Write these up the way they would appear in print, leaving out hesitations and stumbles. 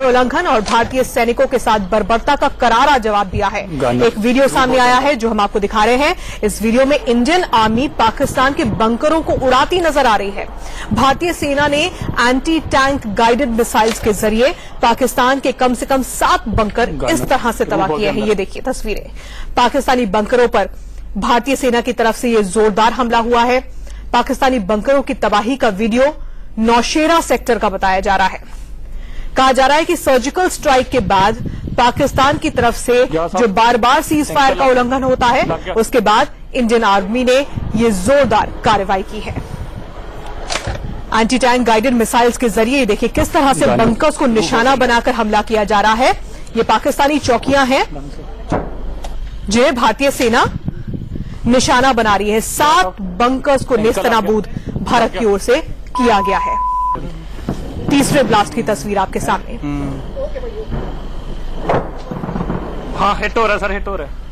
उल्लंघन और भारतीय सैनिकों के साथ बर्बरता का करारा जवाब दिया है। एक वीडियो सामने आया है जो हम आपको दिखा रहे हैं। इस वीडियो में इंडियन आर्मी पाकिस्तान के बंकरों को उड़ाती नजर आ रही है। भारतीय सेना ने एंटी टैंक गाइडेड मिसाइल्स के जरिए पाकिस्तान के कम से कम 7 बंकर इस तरह से तबाह किए हैं। ये देखिए तस्वीरें। पाकिस्तानी बंकरों पर भारतीय सेना की तरफ से ये जोरदार हमला हुआ है। पाकिस्तानी बंकरों की तबाही का वीडियो नौशेरा सेक्टर का बताया जा रहा है। कहा जा रहा है कि सर्जिकल स्ट्राइक के बाद पाकिस्तान की तरफ से जो बार बार सीज फायर का उल्लंघन होता है, उसके बाद इंडियन आर्मी ने ये जोरदार कार्रवाई की है। एंटी टैंक गाइडेड मिसाइल्स के जरिए देखिए किस तरह से बंकर्स को निशाना बनाकर हमला किया जा रहा है। ये पाकिस्तानी चौकियां हैं जिन्हें भारतीय सेना निशाना बना रही है। 7 बंकर्स को नेस्तनाबूद भारत की ओर से किया गया है। तीसरे ब्लास्ट की तस्वीर आपके सामने। हाँ, हिट हो रहा है सर, हिट हो रहा है।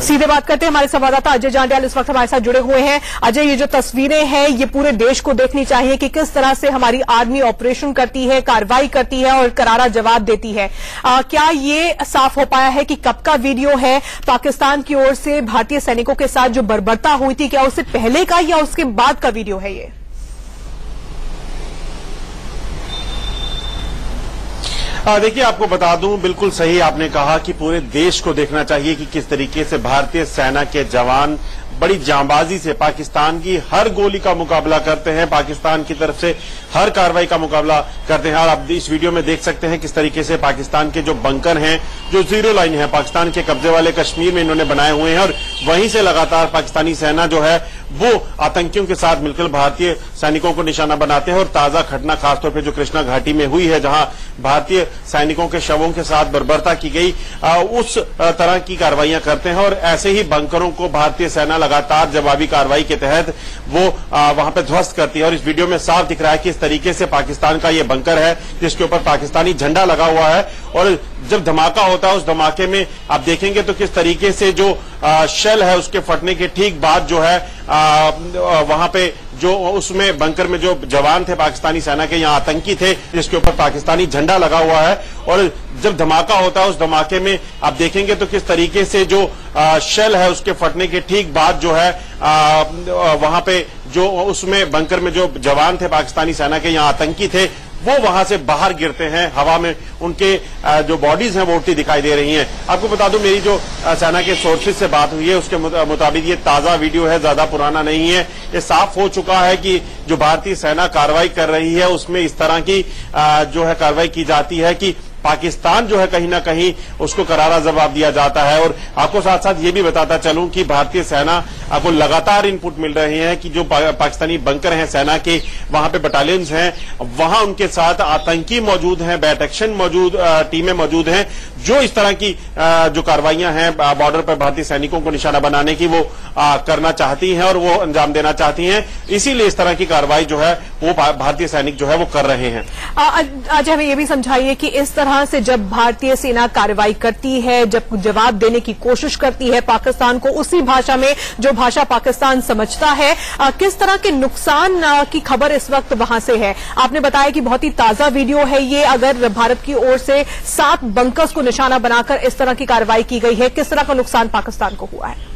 सीधे बात करते हैं, हमारे संवाददाता अजय जांडियाल इस वक्त हमारे साथ जुड़े हुए हैं। अजय, ये जो तस्वीरें हैं ये पूरे देश को देखनी चाहिए कि किस तरह से हमारी आर्मी ऑपरेशन करती है, कार्रवाई करती है और करारा जवाब देती है। क्या ये साफ हो पाया है कि कब का वीडियो है पाकिस्तान की ओर से भारतीय सैनिकों के साथ जो बर्बरता हुई थी, क्या उससे पहले का या उसके बाद का वीडियो है ये? देखिए, आपको बता दूं, बिल्कुल सही आपने कहा कि पूरे देश को देखना चाहिए कि किस तरीके से भारतीय सेना के जवान बड़ी जांबाजी से पाकिस्तान की हर गोली का मुकाबला करते हैं, पाकिस्तान की तरफ से हर कार्रवाई का मुकाबला करते हैं। और आप इस वीडियो में देख सकते हैं किस तरीके से पाकिस्तान के जो बंकर हैं, जो जीरो लाइन है, पाकिस्तान के कब्जे वाले कश्मीर में इन्होंने बनाए हुए हैं और वहीं से लगातार पाकिस्तानी सेना जो है वो आतंकियों के साथ मिलकर भारतीय सैनिकों को निशाना बनाते हैं। और ताजा घटना खासतौर पर जो कृष्णा घाटी में हुई है, जहां भारतीय सैनिकों के शवों के साथ बर्बरता की गई, उस तरह की कार्रवाइयां करते हैं। और ऐसे ही बंकरों को भारतीय सेना लगातार जवाबी कार्रवाई के तहत वो वहां पे ध्वस्त करती है। और इस वीडियो में साफ दिख रहा है कि इस तरीके से पाकिस्तान का ये बंकर है जिसके ऊपर पाकिस्तानी झंडा लगा हुआ है। और जब धमाका होता है, उस धमाके में आप देखेंगे तो किस तरीके से जो शेल है उसके फटने के ठीक बाद जो है वहां पे जो उसमें बंकर में जो जवान थे पाकिस्तानी सेना के, यहाँ आतंकी थे जिसके ऊपर पाकिस्तानी झंडा लगा हुआ है। और जब धमाका होता है, उस धमाके में आप देखेंगे तो किस तरीके से जो शेल है उसके फटने के ठीक बाद जो है वहां पे जो उसमें बंकर में जो जवान थे पाकिस्तानी सेना के, यहाँ आतंकी थे, वो वहां से बाहर गिरते हैं। हवा में उनके जो बॉडीज हैं वो उड़ती दिखाई दे रही हैं। आपको बता दूं, मेरी जो सेना के सोर्सेज से बात हुई है उसके मुताबिक ये ताजा वीडियो है, ज्यादा पुराना नहीं है। ये साफ हो चुका है कि जो भारतीय सेना कार्रवाई कर रही है उसमें इस तरह की जो है कार्रवाई की जाती है कि पाकिस्तान जो है कहीं ना कहीं उसको करारा जवाब दिया जाता है। और आपको साथ साथ ये भी बताता चलूं कि भारतीय सेना को लगातार इनपुट मिल रहे हैं कि जो पाकिस्तानी बंकर हैं सेना के, वहां पे बटालियंस हैं, वहां उनके साथ आतंकी मौजूद हैं, बैट एक्शन मौजूद टीमें मौजूद हैं, जो इस तरह की जो कार्रवाइयां हैं बॉर्डर पर भारतीय सैनिकों को निशाना बनाने की वो करना चाहती हैं और वो अंजाम देना चाहती हैं। इसीलिए इस तरह की कार्रवाई जो है वो भारतीय सैनिक जो है वो कर रहे हैं। आज हमें ये भी समझाइए कि इस तरह से जब भारतीय सेना कार्रवाई करती है, जब जवाब देने की कोशिश करती है पाकिस्तान को उसी भाषा में जो भाषा पाकिस्तान समझता है, किस तरह के नुकसान की खबर इस वक्त वहां से है? आपने बताया कि बहुत ही ताजा वीडियो है ये। अगर भारत की ओर से 7 बंकर्स को निशाना बनाकर इस तरह की कार्रवाई की गई है, किस तरह का नुकसान पाकिस्तान को हुआ है?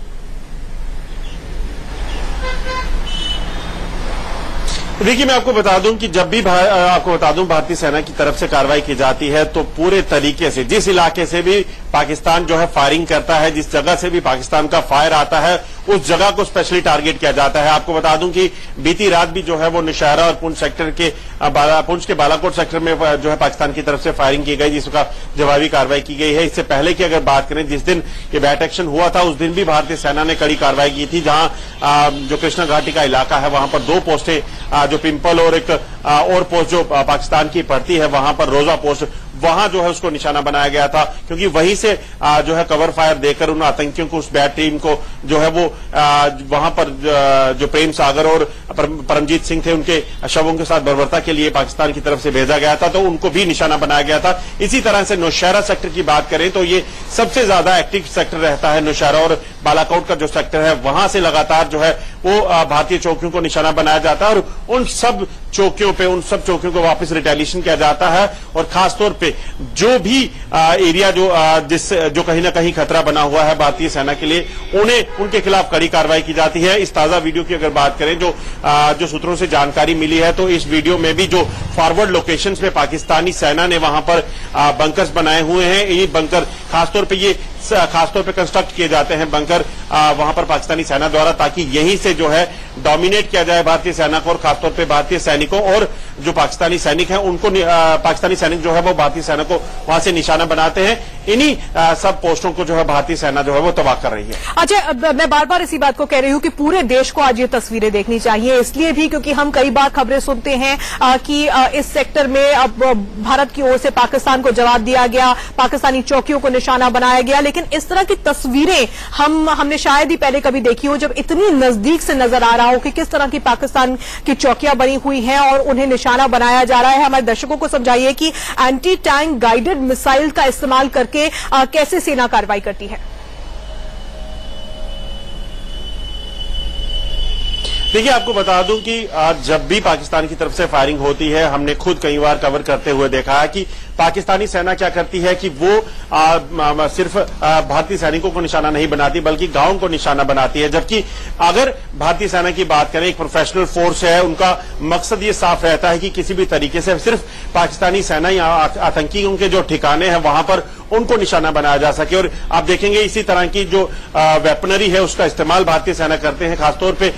देखिए, मैं आपको बता दूं कि जब भी भारतीय सेना की तरफ से कार्रवाई की जाती है तो पूरे तरीके से जिस इलाके से भी पाकिस्तान जो है फायरिंग करता है, जिस जगह से भी पाकिस्तान का फायर आता है, उस जगह को स्पेशली टारगेट किया जाता है। आपको बता दूं कि बीती रात भी जो है वो नौशेरा और पुंछ सेक्टर के पुंछ के बालाकोट सेक्टर में जो है पाकिस्तान की तरफ से फायरिंग की गई, जिसका जवाबी कार्रवाई की गई है। इससे पहले की अगर बात करें, जिस दिन ये बैट एक्शन हुआ था उस दिन भी भारतीय सेना ने कड़ी कार्रवाई की थी, जहां जो कृष्णा घाटी का इलाका है वहां पर 2 पोस्टें जो पिंपल और एक और पोस्ट जो पाकिस्तान की पड़ती है वहां पर रोजा पोस्ट, वहां जो है उसको निशाना बनाया गया था, क्योंकि वहीं से जो है कवर फायर देकर उन आतंकियों को, उस बैट टीम को जो है वो वहां पर जो प्रेम सागर और परमजीत सिंह थे उनके शवों के साथ बर्बरता के लिए पाकिस्तान की तरफ से भेजा गया था, तो उनको भी निशाना बनाया गया था। इसी तरह से नौशेरा सेक्टर की बात करें तो ये सबसे ज्यादा एक्टिव सेक्टर रहता है। नौशेरा और बालाकोट का जो सेक्टर है वहां से लगातार जो है वो भारतीय चौकियों को निशाना बनाया जाता है और उन सब चौकियों को वापस रिटेलिएशन किया जाता है। और खासतौर पे जो भी एरिया जो कहीं ना कहीं खतरा बना हुआ है भारतीय सेना के लिए, उनके खिलाफ कड़ी कार्रवाई की जाती है। इस ताजा वीडियो की अगर बात करें, जो सूत्रों से जानकारी मिली है, तो इस वीडियो में भी जो फॉरवर्ड लोकेशंस पे पाकिस्तानी सेना ने वहां पर बंकर्स बनाए हुए हैं, ये बंकर खासतौर पे कंस्ट्रक्ट किए जाते हैं बंकर वहां पर पाकिस्तानी सेना द्वारा, ताकि यहीं से जो है डोमिनेट किया जाए भारतीय सेना को। और खासतौर पे भारतीय सैनिकों और जो पाकिस्तानी सैनिक हैं उनको, पाकिस्तानी सैनिक जो है वो भारतीय सेना को वहां से निशाना बनाते हैं। इन्हीं सब पोस्टों को जो है भारतीय सेना जो है वो तबाह कर रही है। अच्छा, मैं बार बार इसी बात को कह रही हूं कि पूरे देश को आज ये तस्वीरें देखनी चाहिए, इसलिए भी क्योंकि हम कई बार खबरें सुनते हैं कि इस सेक्टर में अब भारत की ओर से पाकिस्तान को जवाब दिया गया, पाकिस्तानी चौकियों को निशाना बनाया गया, लेकिन इस तरह की तस्वीरें हमने शायद ही पहले कभी देखी हो, जब इतनी नजदीक से नजर आ रहा हो कि किस तरह की पाकिस्तान की चौकियां बनी हुई हैं और उन्हें निशाना बनाया जा रहा है। हमारे दर्शकों को समझाइए कि एंटी टैंक गाइडेड मिसाइल का इस्तेमाल करके कैसे सेना कार्रवाई करती है। देखिए, आपको बता दूं कि जब भी पाकिस्तान की तरफ से फायरिंग होती है, हमने खुद कई बार कवर करते हुए देखा है कि पाकिस्तानी सेना क्या करती है कि वो सिर्फ भारतीय सैनिकों को निशाना नहीं बनाती बल्कि गांवों को निशाना बनाती है। जबकि अगर भारतीय सेना की बात करें, एक प्रोफेशनल फोर्स है, उनका मकसद ये साफ रहता है कि किसी भी तरीके से सिर्फ पाकिस्तानी सेना या आतंकियों के जो ठिकाने हैं वहां पर उनको निशाना बनाया जा सके। और आप देखेंगे इसी तरह की जो वेपनरी है उसका इस्तेमाल भारतीय सेना करते हैं, खासतौर पे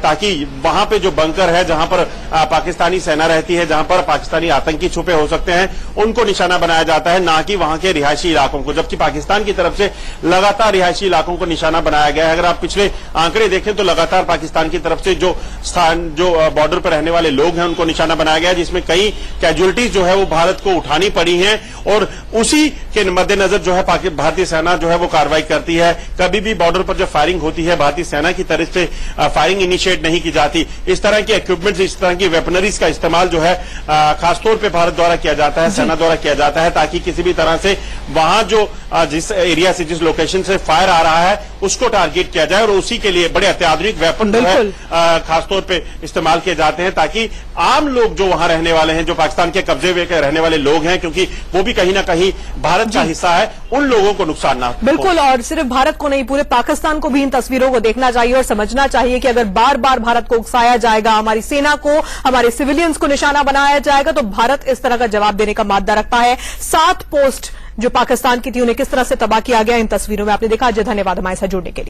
ताकि वहां पे जो बंकर है जहां पर पाकिस्तानी सेना रहती है, जहां पर पाकिस्तानी आतंकी छुपे हो सकते हैं, उनको निशाना बनाया जाता है, ना कि वहां के रिहायशी इलाकों को। जबकि पाकिस्तान की तरफ से लगातार रिहायशी इलाकों को निशाना बनाया गया है। अगर आप पिछले आंकड़े देखें तो लगातार पाकिस्तान की तरफ से जो बॉर्डर पर रहने वाले लोग हैं उनको निशाना बनाया गया है, जिसमें कई कैजुअलिटीज जो है वो भारत को उठानी पड़ी हैं। और उसी के मद्देनजर जो है भारतीय सेना जो है वो कार्रवाई करती है। कभी भी बॉर्डर पर जब फायरिंग होती है भारतीय सेना की तरफ से फायरिंग इनिशिएट नहीं की जाती। इस तरह के इक्विपमेंट्स, इस तरह की वेपनरीज का इस्तेमाल जो है खासतौर पर भारत द्वारा किया जाता है, सेना द्वारा किया जाता है, ताकि किसी भी तरह से वहां जो जिस एरिया से, जिस लोकेशन से फायर आ रहा है उसको टारगेट किया जाए। और उसी के लिए बड़े अत्याधुनिक वेपन जो है खासतौर पे इस्तेमाल किए जाते हैं, ताकि आम लोग जो वहां रहने वाले हैं, जो पाकिस्तान के कब्जे में रहने वाले लोग हैं, क्योंकि वो भी कहीं ना कहीं भारत का हिस्सा है, उन लोगों को नुकसान ना। बिल्कुल, और सिर्फ भारत को नहीं, पूरे पाकिस्तान को भी इन तस्वीरों को देखना चाहिए और समझना चाहिए कि अगर बार बार भारत को उकसाया जाएगा, हमारी सेना को, हमारे सिविलियंस को निशाना बनाया जाएगा, तो भारत इस तरह का जवाब देने का मादा रखता है। 7 पोस्ट जो पाकिस्तान की थी उन्हें किस तरह से तबाह किया गया, इन तस्वीरों में आपने देखा। धन्यवाद हमारे साथ जुड़ने के लिए।